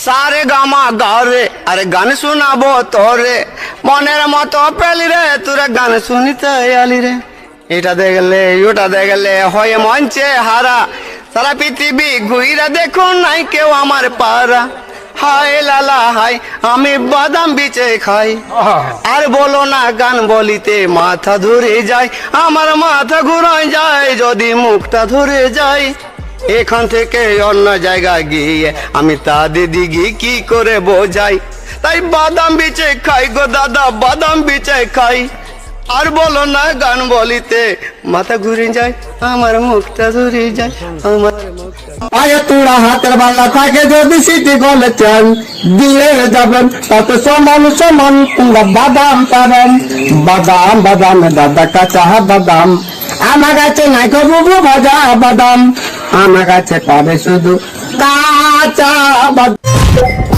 সারে গামা গারে আরে গান শোনাবো তোরে মনের মতো পেলি রে তোরা গান শুনিতে আলি রে এটা দেখলে ওটা দেখলে হয়ে মঞ্চে হারা সারা পৃথিবী ঘুইরা দেখুন নাই কেউ আমার পারা হায় লালা হাই আমি বাদাম বিচে খাই আর বলো না গান বলিতে মাথা ধরে যায় আমার মাথা ঘুরায় যায় যদি মুখটা ধরে যায় এখান থেকে অন্য জায়গায় গিয়ে আমি তাদের দিকে কি করে বোঝাই তাই বাদাম বিচে খাই গো দাদা বাদাম বিচে খাই আর বলো না গান বলিতে মাথা ঘুরে যায় আমার মুখটা ধরে যায় আমার আগে তোরা হাতের বাংলা থাকে যদি সিটি গলে চান দিয়ে যাবেন তাতে সমান সমান তোমরা বাদাম পাবেন বাদাম বাদাম দাদা কাঁচা বাদাম আমার কাছে নাই বুবু ভাজা বাদাম আমার কাছে পাবে শুধু কাঁচা বাদাম।